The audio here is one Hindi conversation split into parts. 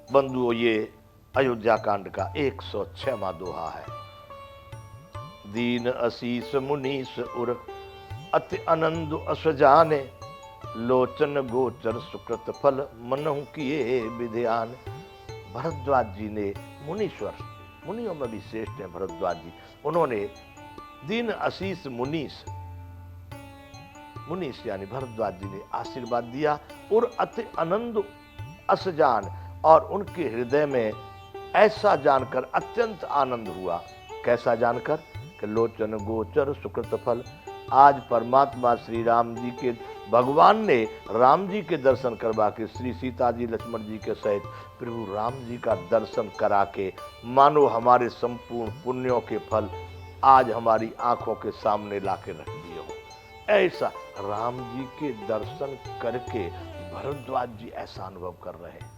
बंधुओं, ये अयोध्या कांड का 106वां दोहा है। दीन असीस मुनीस उर अति आनंद अस जाने, लोचन गोचर सुकृत फल मनहु किए विध्यान। भरद्वाज जी ने, मुनीश्वर, मुनियों में भी श्रेष्ठ है भरद्वाज जी, उन्होंने दीन असीस मुनीस, मुनीस यानी भरद्वाज जी ने आशीर्वाद दिया, और अति आनंद अस जान, और उनके हृदय में ऐसा जानकर अत्यंत आनंद हुआ। कैसा जानकर? कि लोचन गोचर सुकृत फल। आज परमात्मा श्री राम जी के, भगवान ने राम जी के दर्शन करवा के, श्री सीता जी लक्ष्मण जी के सहित प्रभु राम जी का दर्शन करा के, मानो हमारे संपूर्ण पुण्यों के फल आज हमारी आंखों के सामने लाके रख दिए हो। ऐसा राम जी के दर्शन करके भरद्वाज जी ऐसा अनुभव कर रहे हैं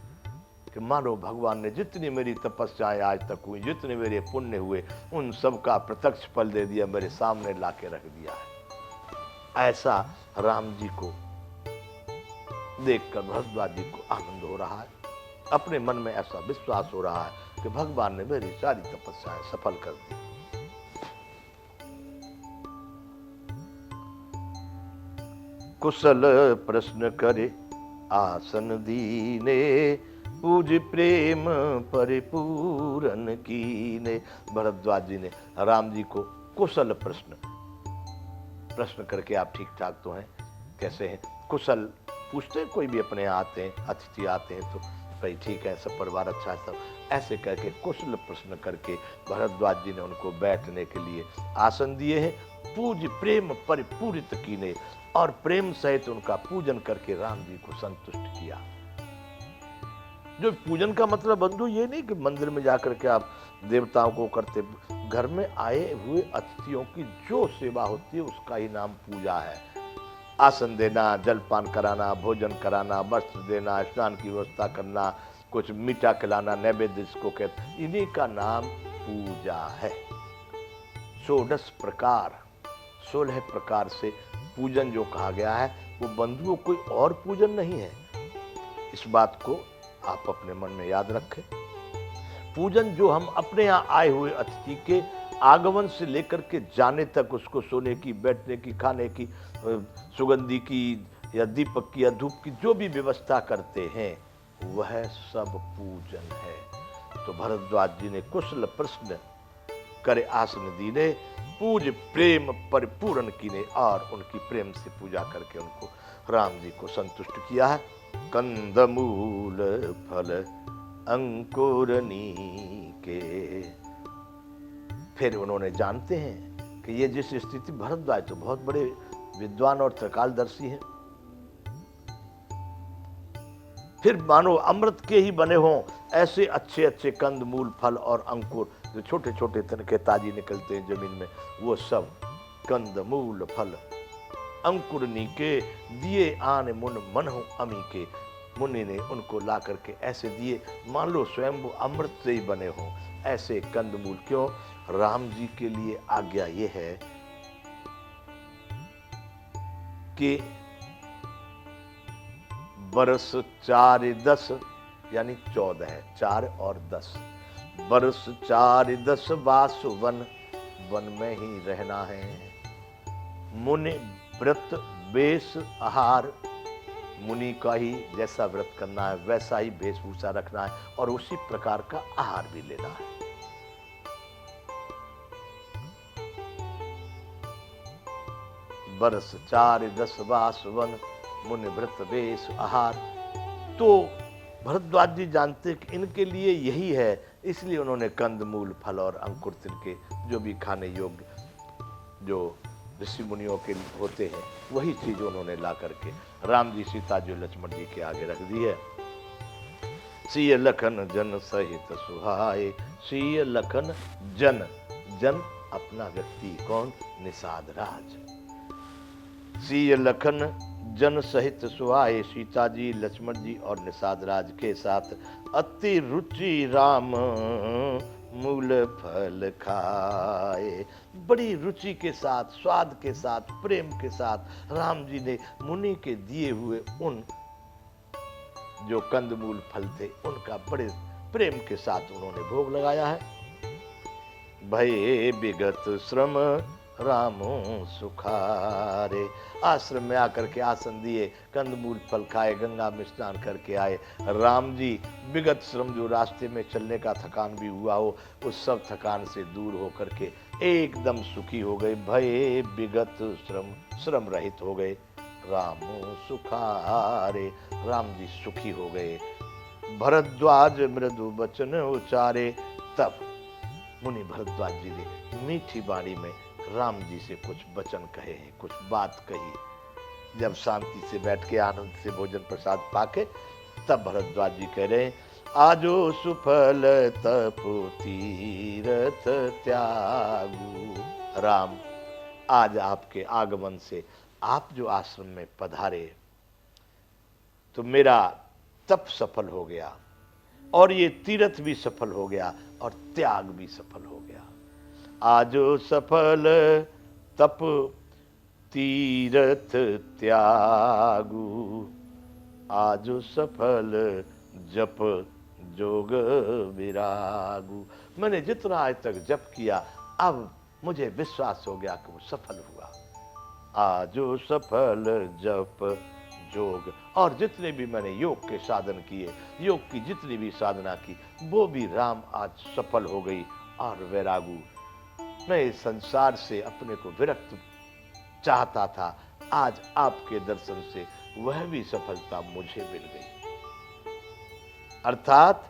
कि मानो भगवान ने जितनी मेरी तपस्याएं आज तक हुई, जितने मेरे पुण्य हुए, उन सब का प्रत्यक्ष फल दे दिया, मेरे सामने लाके रख दिया है। ऐसा राम जी को देखकर भरद्वाज जी को आनंद हो रहा है। अपने मन में ऐसा विश्वास हो रहा है कि भगवान ने मेरी सारी तपस्याएं सफल कर दी। कुशल प्रश्न करे आसन दीने, पूज प्रेम परिपूरन कीने। भरद्वाज जी ने राम जी को कुशल प्रश्न करके, आप ठीक ठाक तो हैं, कैसे हैं, कुशल पूछते हैं। कोई भी अपने यहाँ आते हैं, अतिथि आते हैं तो भाई ठीक है, सब परिवार अच्छा है, सब ऐसे करके कुशल प्रश्न करके भरद्वाज जी ने उनको बैठने के लिए आसन दिए हैं। पूज प्रेम परिपूरित कीने, और प्रेम सहित उनका पूजन करके राम जी को संतुष्ट किया। जो पूजन का मतलब बंधु ये नहीं कि मंदिर में जाकर के आप देवताओं को करते, घर में आए हुए अतिथियों की जो सेवा होती है उसका ही नाम पूजा है। आसन देना, जलपान कराना, भोजन कराना, वस्त्र देना, स्नान की व्यवस्था करना, कुछ मीठा खिलाना, नैवेद्य जिसको कहते, इन्हीं का नाम पूजा है। 16 प्रकार से पूजन जो कहा गया है वो बंधुओं कोई और पूजन नहीं है। इस बात को आप अपने मन में याद रखें। पूजन जो हम अपने यहाँ आए हुए अतिथि के आगमन से लेकर के जाने तक, उसको सोने की, बैठने की, खाने की, सुगंधी की या दीपक की या धूप की जो भी व्यवस्था करते हैं, वह सब पूजन है। तो भरद्वाज जी ने कुशल प्रश्न करे आसन दीने, पूज प्रेम परिपूर्ण कीने, और उनकी प्रेम से पूजा करके उनको राम जी को संतुष्ट किया है। कंदमूल फल अंकुरनी के। फिर उन्होंने, जानते हैं कि ये जिस स्थिति, भरद्वाज तो बहुत बड़े विद्वान और त्रिकालदर्शी हैं, फिर मानो अमृत के ही बने हों ऐसे अच्छे अच्छे कंद मूल फल और अंकुर, जो छोटे छोटे तिनके ताजी निकलते हैं जमीन में, वो सब कंद मूल फल अंकुरनी के दिए आन मुन मन हो अमी के। मुनि ने उनको ला करके ऐसे दिए, मान लो स्वयं वो अमृत से ही बने हों ऐसे कंदमूल। क्यों? राम जी के लिए आज्ञा ये है कि बरस 4-10 यानी 14 है, 4 और 10, बरस 4-10 वास वन, वन में ही रहना है। मुनि व्रत वेश आहार, मुनि का ही जैसा व्रत करना है वैसा ही वेशभूषा रखना है, और उसी प्रकार का आहार भी लेना है। बरस 4-10 वास वन, मुनि व्रत वेश आहार। तो भरद्वाज जी जानते कि इनके लिए यही है, इसलिए उन्होंने कंद मूल फल और अंकुर तिनके जो भी खाने योग्य, जो ऋषि मुनियों के होते हैं, वही चीज उन्होंने ला करके राम जी, सीता जी, लक्ष्मण जी के आगे रख दी है। सिय लखन जन सहित सुहाए, सिय लखन जन, जन अपना व्यक्ति, कौन? निषाद राज। सिय लखन जन सहित सुहाए, सीता जी, लक्ष्मण जी और निषाद राज के साथ अति रुचि राम मूल फल खाए। बड़ी रुचि के साथ, स्वाद के साथ, प्रेम के साथ राम जी ने मुनि के दिए हुए उन जो कंदमूल फल थे उनका बड़े प्रेम के साथ उन्होंने भोग लगाया है। भये विगत श्रम रामो सुखारे। आश्रम में आकर के आसन दिए, कंदमूल फल खाए, गंगा में स्नान करके आए। राम जी विगत श्रम, जो रास्ते में चलने का थकान भी हुआ हो, उस सब थकान से दूर होकर के एकदम सुखी हो गए। भये विगत श्रम, श्रम रहित हो गए। रामो सुखारे, राम जी सुखी हो गए। भरद्वाज मृदु वचन उचारे। तब मुनि भरद्वाज जी ने मीठी बाणी में राम जी से कुछ वचन कहे हैं, कुछ बात कही। जब शांति से बैठ के आनंद से भोजन प्रसाद पाके, तब भरद्वाज जी कह रहे हैं, आजो सुफल तपो तीरथ त्यागू। राम, आज आपके आगमन से, आप जो आश्रम में पधारे, तो मेरा तप सफल हो गया, और ये तीर्थ भी सफल हो गया, और त्याग भी सफल हो गया। आजो सफल तप तीर्थ त्यागू, आजो सफल जप जोग विरागू। मैंने जितना आज तक जप किया, अब मुझे विश्वास हो गया कि वो सफल हुआ। आजो सफल जप जोग, और जितने भी मैंने योग के साधन किए, योग की जितनी भी साधना की, वो भी राम आज सफल हो गई। और वैरागू, मैं इस संसार से अपने को विरक्त चाहता था, आज आपके दर्शन से वह भी सफलता मुझे मिल गई। अर्थात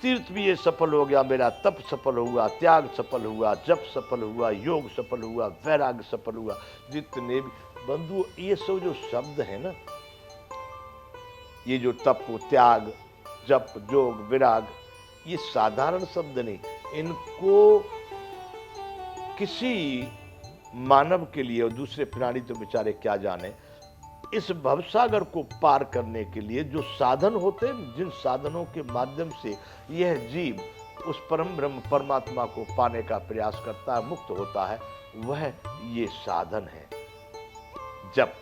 तीर्थ भी ये सफल हो गया, मेरा तप सफल हुआ, त्याग सफल हुआ, जप सफल हुआ, योग सफल हुआ, वैराग्य सफल हुआ। जितने भी बंधु, ये सब जो शब्द है ना, ये जो तप, त्याग, जप, जोग, विराग, ये साधारण शब्द नहीं। इनको किसी मानव के लिए, और दूसरे प्राणी तो बेचारे क्या जाने, इस भवसागर को पार करने के लिए जो साधन होते हैं, जिन साधनों के माध्यम से यह जीव उस परम ब्रह्म परमात्मा को पाने का प्रयास करता है, मुक्त होता है, वह ये साधन है। जप,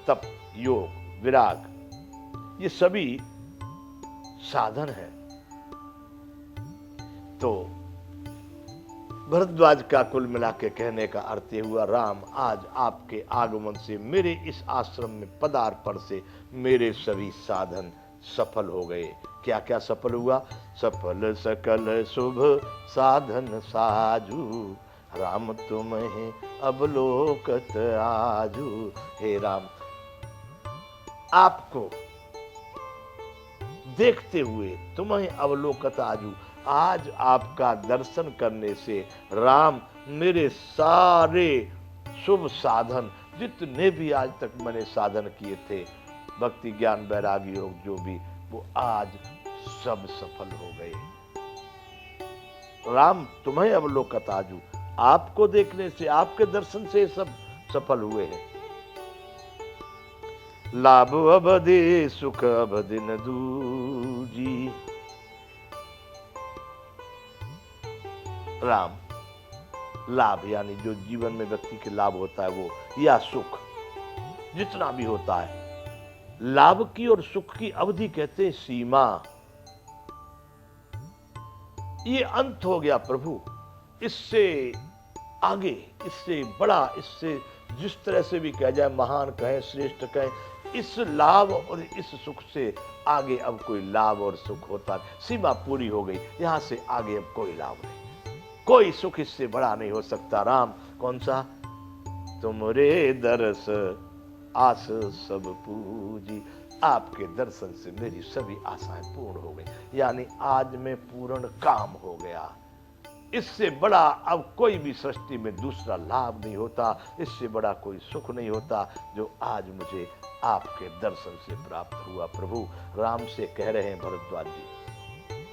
तप, योग, विराग, ये सभी साधन है। तो भरद्वाज का कुल मिला के कहने का अर्थ ये हुआ, राम, आज आपके आगमन से, मेरे इस आश्रम में पदार्पण से मेरे सभी साधन सफल हो गए। क्या क्या सफल हुआ? सफल सकल शुभ साधन साजू, राम तुम्हें अवलोकत आजू। हे राम, आपको देखते हुए तुम्हें अवलोकत आजू, आज आपका दर्शन करने से राम, मेरे सारे शुभ साधन, जितने भी आज तक मैंने साधन किए थे, भक्ति ज्ञान वैराग्य योग जो भी, वो आज सब सफल हो गए। राम तुम्हें अवलोकत आजू, आपको देखने से, आपके दर्शन से सब सफल हुए हैं। लाभ अवधि सुख अवधिन दूजी। राम, लाभ यानी जो जीवन में व्यक्ति के लाभ होता है वो, या सुख जितना भी होता है, लाभ की और सुख की अवधि कहते हैं सीमा। ये अंत हो गया प्रभु, इससे आगे, इससे बड़ा, इससे जिस तरह से भी कहा जाए, महान कहें, श्रेष्ठ कहें, इस लाभ और इस सुख से आगे अब कोई लाभ और सुख होता नहीं। सीमा पूरी हो गई, यहां से आगे अब कोई लाभ नहीं, कोई सुख इससे बड़ा नहीं हो सकता। राम, कौन सा? तुमरे दर्श आस सब पूजी, आपके दर्शन से मेरी सभी आशाएं पूर्ण हो गई, यानी आज में पूर्ण काम हो गया। इससे बड़ा अब कोई भी सृष्टि में दूसरा लाभ नहीं होता, इससे बड़ा कोई सुख नहीं होता जो आज मुझे आपके दर्शन से प्राप्त हुआ। प्रभु राम से कह रहे हैं भरद्वाज जी,